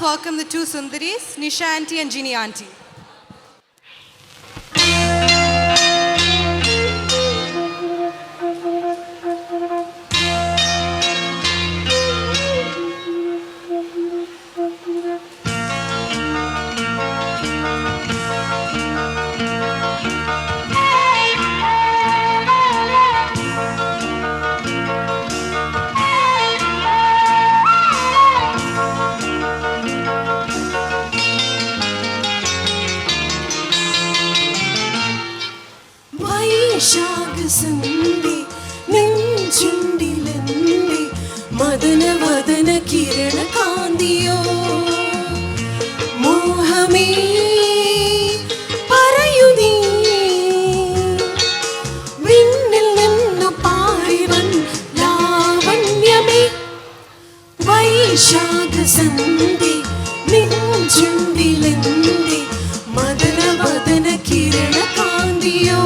welcome the two Sundaris, Nisha Auntie and Ginny Auntie. ശാഖസന്ധി നെഞ്ചുണ്ടിലെന്റെ മദന വദന കിരണ കാന്തിയോ മോഹമേ പറയൂ നീ വിണ്ണിൽ നിന്നു പാറിവൻ ലാവണ്യമേ വൈശാഖസന്ധി നെഞ്ചുണ്ടിലെന്റെ മദന വദന കിരണ കാന്തിയോ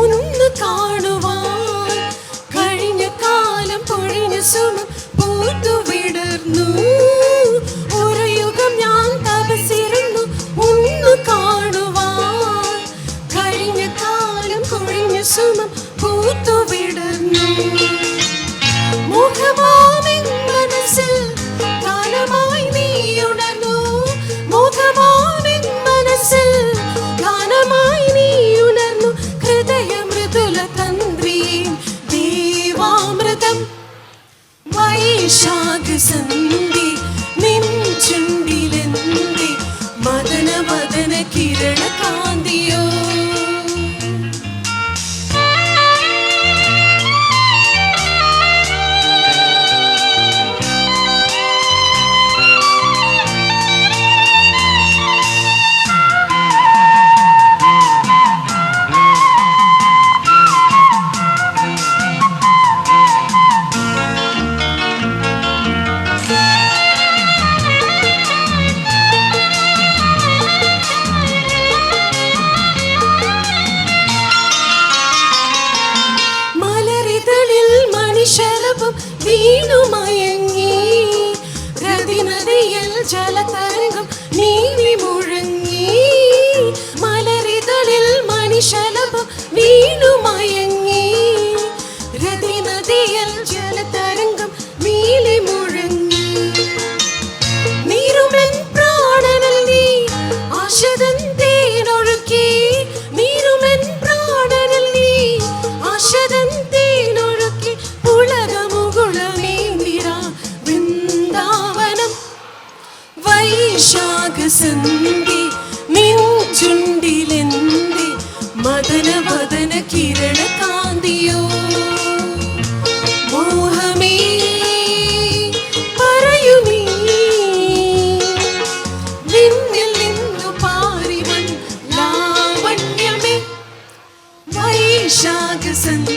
ഒന്ന് കാണുവാൻ കഴിഞ്ഞ കാലം പൊഴിഞ്ഞ സുമം പൂത്തുവിടർന്നു ഒരു യുഗം ഞാൻ തപസിരുന്നു ഒന്ന് കാണുവാൻ കഴിഞ്ഞ കാലം പൊഴിഞ്ഞ സുമം പൂത്തുവിടർന്നു മുഖമാമിൻ മനസ്സിൽ ഗാനമായി നീ ഉണർന്നു മുഖമാമിൻ മനസ്സിൽ ഗാനമായി നീ ഉണർന്നു ദേവാമൃതം വൈശാഖസന്ധി നെഞ്ചുണ്ടിലെന്റെ മദന വദന കിരണ കാന്തിയോ ശലഭം വീണുമയങ്ങി രതിനദിയിൽ ജലതരംഗം നീന്തി മുഴങ്ങി മലരിതളിൽ മണിശലഭം വീണുമയങ്ങി രതിനദിയിൽ ജലതരംഗം നീന്തി മുഴങ്ങി നീരുമൻ പ്രാണനിൽ നീ ആശതൻ തേനൊഴുക്കി നീരുമൻ പ്രാണനിൽ നീ ആശതൻ വൈശാഖസന്ധി നെഞ്ചുണ്ടിലെന്റെ മദന വദന കിരണ കാന്തിയോ മോഹമേ പറയൂ നീ വിണ്ണിൽ നിന്നു പാറിവൻ ലാവണ്യമേ വൈശാഖസന്ധി